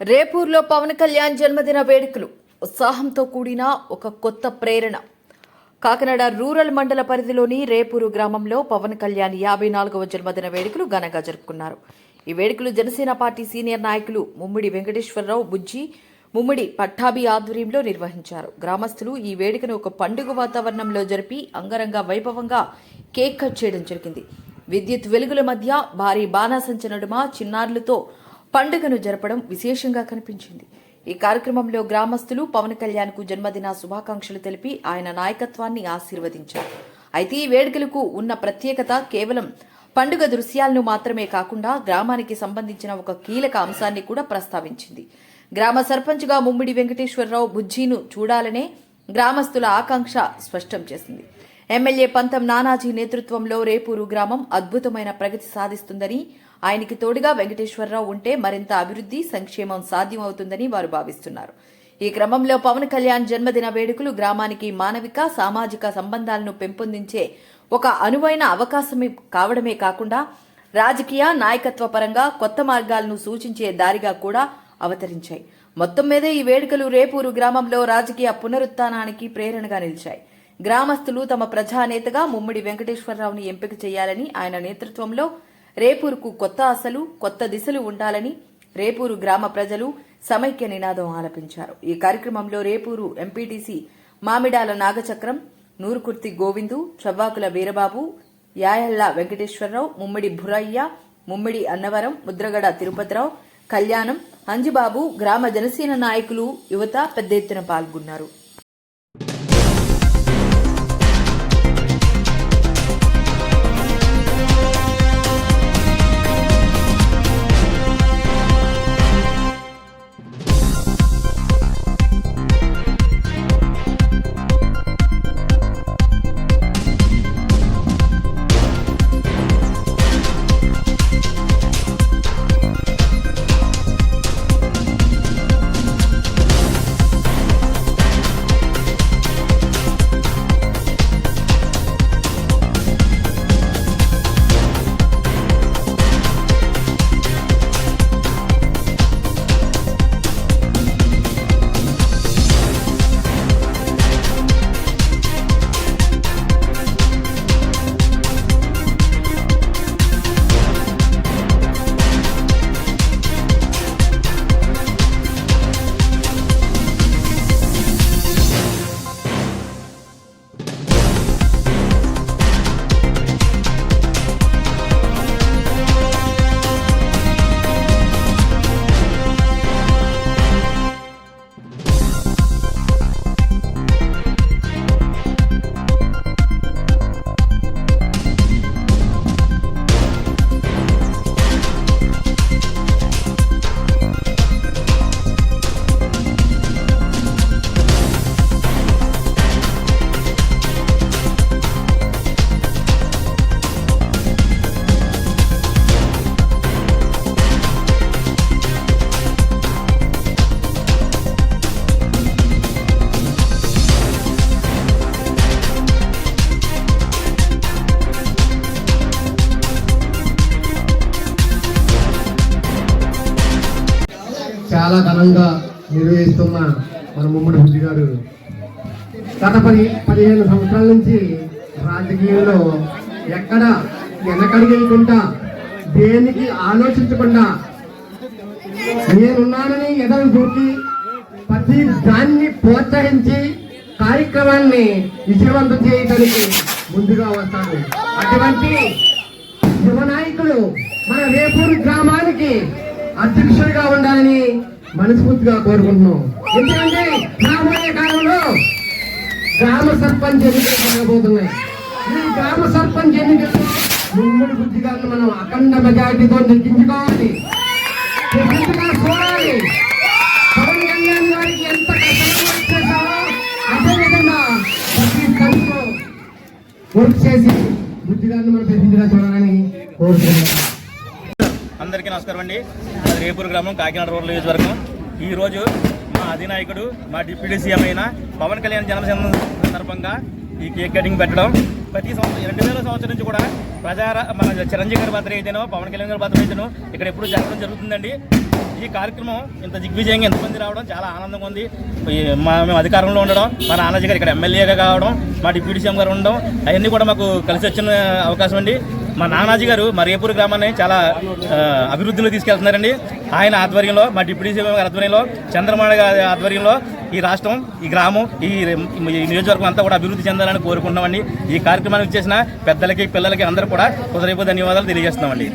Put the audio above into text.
రేపూర్లో పవన్ కళ్యాణ్ జన్మదిన వేడుకలు ఉత్సాహంతో కూడిన ఒక కొత్త ప్రేరణ. కాకినాడ రూరల్ మండల పరిధిలోని రేపూరు గ్రామంలో పవన్ కళ్యాణ్ 54వ జన్మదిన వేడుకలు ఘనంగా జరుపుకున్నారు. ఈ వేడుకలు జనసేన పార్టీ సీనియర్ నాయకులు ముమ్మిడి వెంకటేశ్వరరావు బుజ్జి, ముమ్మిడి పట్టాభి ఆధ్వర్యంలో నిర్వహించారు. గ్రామస్తులు ఈ వేడుకను ఒక పండుగ వాతావరణంలో జరిపి అంగరంగ వైభవంగా కేక్ కట్ చేయడం జరిగింది. విద్యుత్ వెలుగుల మధ్య భారీ బాణాసంచ నడుమ చిన్నారులతో పండుగను జరపడం విశేషంగా కనిపించింది. ఈ కార్యక్రమంలో గ్రామస్తులు పవన్ కళ్యాణ్ కు జన్మదిన శుభాకాంక్షలు తెలిపి ఆయన నాయకత్వాన్ని ఆశీర్వదించారు. అయితే ఈ వేడుకలకు ఉన్న ప్రత్యేకత కేవలం పండుగ దృశ్యాలను మాత్రమే కాకుండా గ్రామానికి సంబంధించిన ఒక కీలక అంశాన్ని కూడా ప్రస్తావించింది. గ్రామ సర్పంచ్గా ముమ్మిడి వెంకటేశ్వరరావు బుజ్జీను చూడాలనే గ్రామస్తుల ఆకాంక్ష స్పష్టం చేసింది. ఎమ్మెల్యే పంతం నానాజీ నేతృత్వంలో రేపూరు గ్రామం అద్భుతమైన ప్రగతి సాధిస్తుందని, ఆయనకి తోడుగా వెంకటేశ్వరరావు ఉంటే మరింత అభివృద్ధి, సంక్షేమం సాధ్యమవుతుందని వారు భావిస్తున్నారు. ఈ క్రమంలో పవన్ కళ్యాణ్ జన్మదిన వేడుకలు గ్రామానికి మానవిక, సామాజిక సంబంధాలను పెంపొందించే ఒక అనువైన అవకాశం కావడమే కాకుండా రాజకీయ నాయకత్వ పరంగా కొత్త మార్గాలను సూచించే దారిగా కూడా అవతరించాయి. మొత్తం మీద ఈ వేడుకలు రేపూరు గ్రామంలో రాజకీయ పునరుత్థానానికి ప్రేరణగా నిలిచాయి. గ్రామస్తులు తమ ప్రజానేతగా ముమ్మిడి వెంకటేశ్వరరావుని ఎంపిక చేయాలని, ఆయన నేతృత్వంలో రేపూరుకు కొత్త ఆశలు, కొత్త దిశలు ఉండాలని రేపూరు గ్రామ ప్రజలు సమైక్య నినాదం ఆలపించారు. ఈ కార్యక్రమంలో రేపూరు ఎంపీటీసీ మామిడాల నాగచక్రం, నూరుకుర్తి గోవిందు, చవ్వాకుల వీరబాబు, యాయళ్ల వెంకటేశ్వరరావు, ముమ్మిడి భురయ్య, ముమ్మిడి అన్నవరం, ముద్రగడ తిరుపతిరావు, కళ్యాణం, అంజిబాబు, గ్రామ జనసేన నాయకులు, యువత పెద్ద ఎత్తున పాల్గొన్నారు. చాలా ఘనంగా నిర్వహిస్తున్న మన ముమ్మిడి బుజ్జి గారు గత 15 సంవత్సరాల నుంచి రాజకీయంలో ఎక్కడ వెనకడిగేయకుండా, దేనికి ఆలోచించకుండా నేనున్నానని ఎదలు చూసి ప్రతి దాన్ని ప్రోత్సహించి కార్యక్రమాన్ని విజయవంతం చేయడానికి ముందుగా వస్తాడు. అటువంటి యువ నాయకులు మన రేపూరు గ్రామానికి అధ్యక్షుడిగా ఉండాలని మనస్ఫూర్తిగా కోరుకుంటున్నాం. ఎందుకంటే రాబోయే కాలంలో గ్రామ సర్పంచ్ ఎన్నికలు జరగబోతున్నాయి. ఈ గ్రామ సర్పంచ్ ఎన్నికల్లో ముమ్మిడి బుజ్జి గారిని మనం అఖండ మెజారిటీతో నెగ్గించుకోవాలి, చూడాలి. పవన్ కళ్యాణ్ గారికి ఎంత కష్టం చేశామో అదేవిధంగా ప్రతి పనిలో వర్క్ చేసి బుజ్జి గారిని మనం ప్రెసిడెంట్గా చూడాలని కోరుతున్నాం. అందరికీ నమస్కారం అండి. రేపూరు గ్రామం, కాకినాడ రూరల్ నియోజకవర్గం. ఈరోజు మా అధినాయకుడు, మా డిప్యూటీ సీఎం అయిన పవన్ కళ్యాణ్ జన్మదిన సందర్భంగా ఈ కేక్ కటింగ్ పెట్టడం ప్రతి సంవత్సరం 2000 సంవత్సరం నుంచి కూడా మన చిరంజీవి గారి బర్త్డే అయితేనో, పవన్ కళ్యాణ్ గారి బర్త్డే అయితేనో ఇక్కడ ఎప్పుడు జరగడం జరుగుతుందండి. ఈ కార్యక్రమం ఇంత దిగ్విజయంగా ఎంతమంది రావడం చాలా ఆనందంగా ఉంది. మేము అధికారంలో ఉండడం, మా నాన్నజీ గారు ఇక్కడ ఎమ్మెల్యేగా కావడం, మా డిప్యూటీ సీఎం గారు ఉండడం అవన్నీ కూడా మాకు కలిసి వచ్చిన అవకాశం అండి. మా నానాజీ గారు మా రేపూరు గ్రామాన్ని చాలా అభివృద్ధిలో తీసుకెళ్తున్నారండి. ఆయన ఆధ్వర్యంలో, మా డిప్యూటీ సీఎం గారి ఆధ్వర్యంలో, చంద్రబాబు గారి ఆధ్వర్యంలో ఈ రాష్ట్రం, ఈ గ్రామం, ఈ నియోజకవర్గం అంతా కూడా అభివృద్ధి చెందాలని కోరుకుంటున్నామండి. ఈ కార్యక్రమానికి చేసిన పెద్దలకి, పిల్లలకి అందరూ కూడా హృదయపూర్వక ధన్యవాదాలు తెలియజేస్తున్నామండి.